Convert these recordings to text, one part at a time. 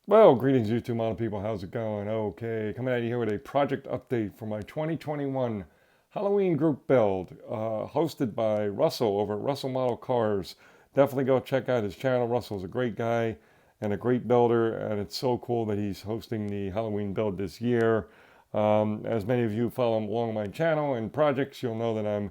Well, greetings, YouTube model people. How's it going? Okay, coming at you here with a project update for my 2021 Halloween group build, hosted by Russell over at Russell Model Cars. Definitely go check out his channel. Russell's a great guy and a great builder, and it's so cool that he's hosting the Halloween build this year. As many of you follow along my channel and projects, you'll know that I'm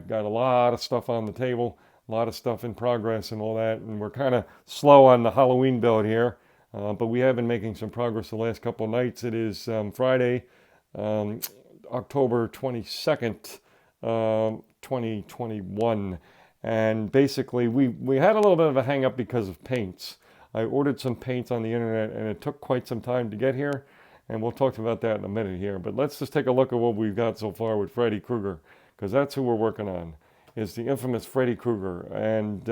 got a lot of stuff on the table, a lot of stuff in progress and all that, and we're kind of slow on the Halloween build here. But we have been making some progress the last couple of nights. It is Friday, um, October 22nd, 2021. And basically, we had a little bit of a hang up because of paints. I ordered some paints on the internet and it took quite some time to get here. And we'll talk about that in a minute here. But let's just take a look at what we've got so far with Freddy Krueger, because that's who we're working on, is the infamous Freddy Krueger. And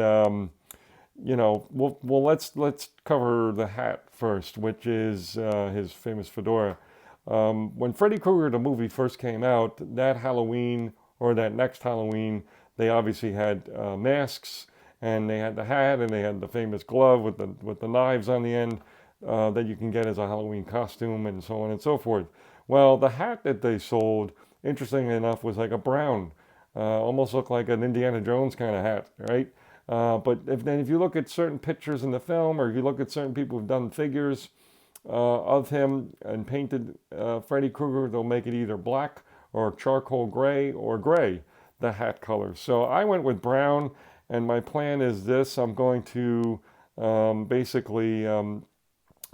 let's cover the hat first, which is his famous fedora. When Freddy Krueger the movie first came out, that Halloween or that next Halloween, they obviously had masks, and they had the hat, and they had the famous glove with the knives on the end that you can get as a Halloween costume, and so on and so forth. Well, the hat that they sold, interestingly enough, was like a brown, almost looked like an Indiana Jones kind of hat, right? But if you look at certain pictures in the film, or if you look at certain people who've done figures of him and painted Freddy Krueger, they'll make it either black or charcoal gray or gray, the hat color. So I went with brown, and my plan is this. I'm going to basically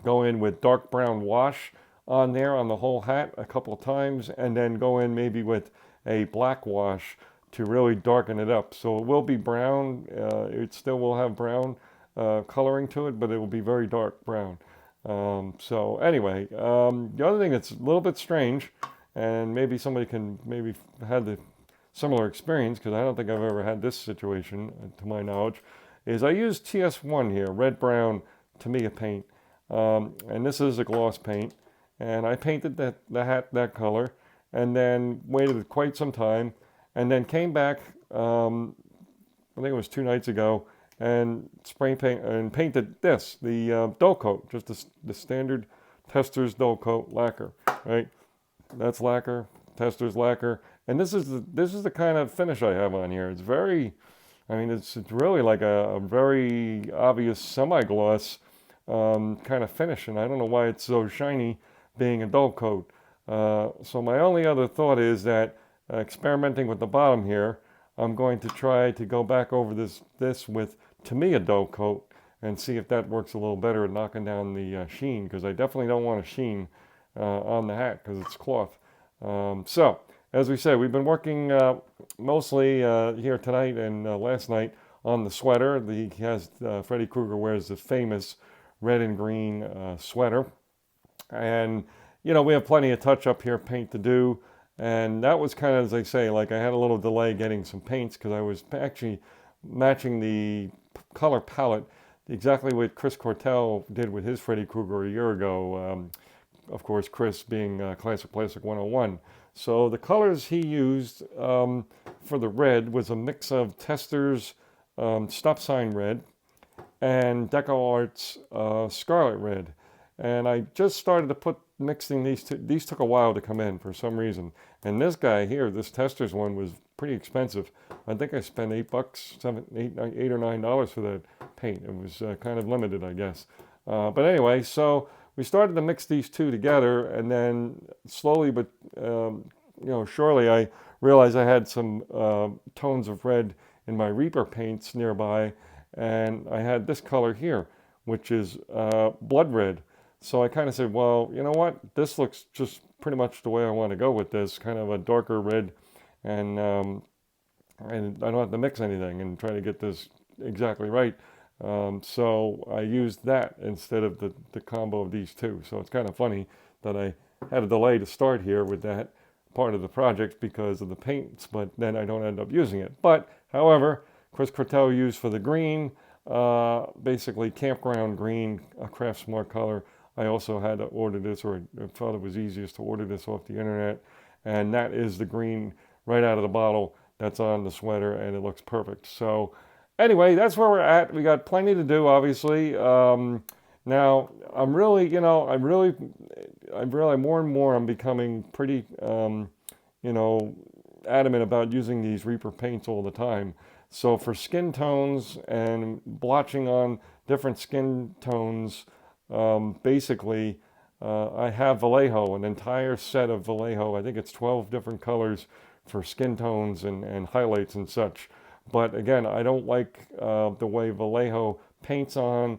go in with dark brown wash on there on the whole hat a couple of times, and then go in maybe with a black wash to really darken it up. So it will be brown. It still will have brown coloring to it, but it will be very dark brown. So anyway, the other thing that's a little bit strange, and maybe somebody can maybe had the similar experience, because I don't think I've ever had this situation to my knowledge, is I use TS1 here, red brown Tamiya paint, and this is a gloss paint, and I painted the hat that color, and then waited quite some time, and then came back. I think it was 2 nights ago, and spray paint and painted the dull coat, just the standard Testors dull coat lacquer, right? That's lacquer, Testors lacquer, and this is the kind of finish I have on here. It's very, I mean, it's really like a very obvious semi-gloss kind of finish, and I don't know why it's so shiny, being a dull coat. So my only other thought is that experimenting with the bottom here, I'm going to try to go back over this with Tamiya dull coat and see if that works a little better at knocking down the sheen, because I definitely don't want a sheen on the hat because it's cloth. So, as we said, we've been working mostly here tonight and last night on the sweater. He has Freddy Krueger wears the famous red and green sweater, and we have plenty of touch up here, paint to do. And that was kind of, as I say, like I had a little delay getting some paints because I was actually matching the color palette exactly what Chris Cortell did with his Freddy Krueger a year ago. Of course, Chris being Classic Plastic 101. So the colors he used for the red was a mix of Testors Stop Sign Red and Deco Arts Scarlet Red. And I just started to put mixing these two. These took a while to come in for some reason. And this guy here, this Testors one, was pretty expensive. I think I spent $8, $8 or $9 for that paint. It was kind of limited, I guess. But anyway, so we started to mix these two together, and then slowly but surely, I realized I had some tones of red in my Reaper paints nearby, and I had this color here, which is blood red. So I kind of said, well, you know what? This looks just pretty much the way I want to go with this, kind of a darker red, and I don't have to mix anything and try to get this exactly right. So I used that instead of the combo of these two. So it's kind of funny that I had a delay to start here with that part of the project because of the paints, but then I don't end up using it. But however, Chris Cortell used for the green, basically campground green, a Craft Smart color. I also had to order this, or I thought it was easiest to order this off the internet, and that is the green right out of the bottle that's on the sweater, and it looks perfect. So anyway, that's where we're at. We got plenty to do, obviously. Now, I'm really more and more, I'm becoming pretty, you know, adamant about using these Reaper paints all the time. So for skin tones and blotching on different skin tones, basically, I have Vallejo, an entire set of Vallejo. I think it's 12 different colors for skin tones and highlights and such. But again, I don't like the way Vallejo paints on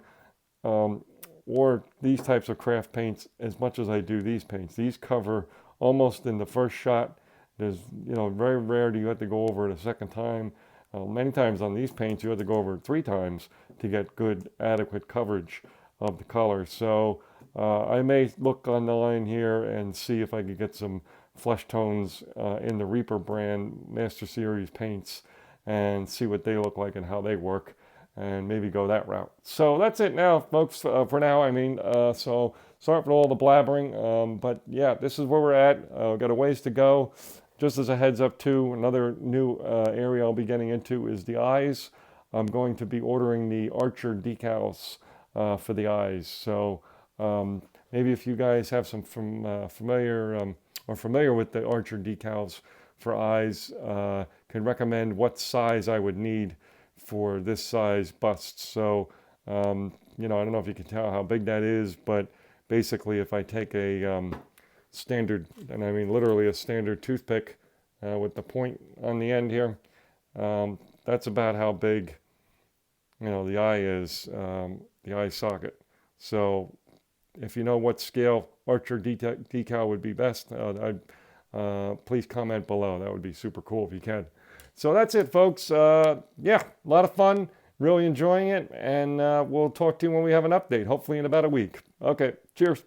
um, or these types of craft paints as much as I do these paints. These cover almost in the first shot. There's, very rare do you have to go over it a second time. Many times on these paints, you have to go over it 3 times to get good, adequate coverage of the color. So I may look online here and see if I could get some flesh tones in the Reaper brand Master Series paints and see what they look like and how they work and maybe go that route. So that's it now, folks, for now. So sorry for all the blabbering, but yeah, this is where we're at. Got a ways to go. Just as a heads up, too, another new area I'll be getting into is the eyes. I'm going to be ordering the Archer decals for the eyes. So maybe if you guys have some familiar with the Archer decals for eyes, can recommend what size I would need for this size bust. So, I don't know if you can tell how big that is, but basically, if I take a standard, and I mean literally a standard toothpick with the point on the end here, that's about how big, the eye is, the eye socket. So, if you know what scale Archer decal would be best, please comment below. That would be super cool if you can. So that's it, folks. Yeah, a lot of fun. Really enjoying it. And we'll talk to you when we have an update, hopefully in about a week. Okay, cheers.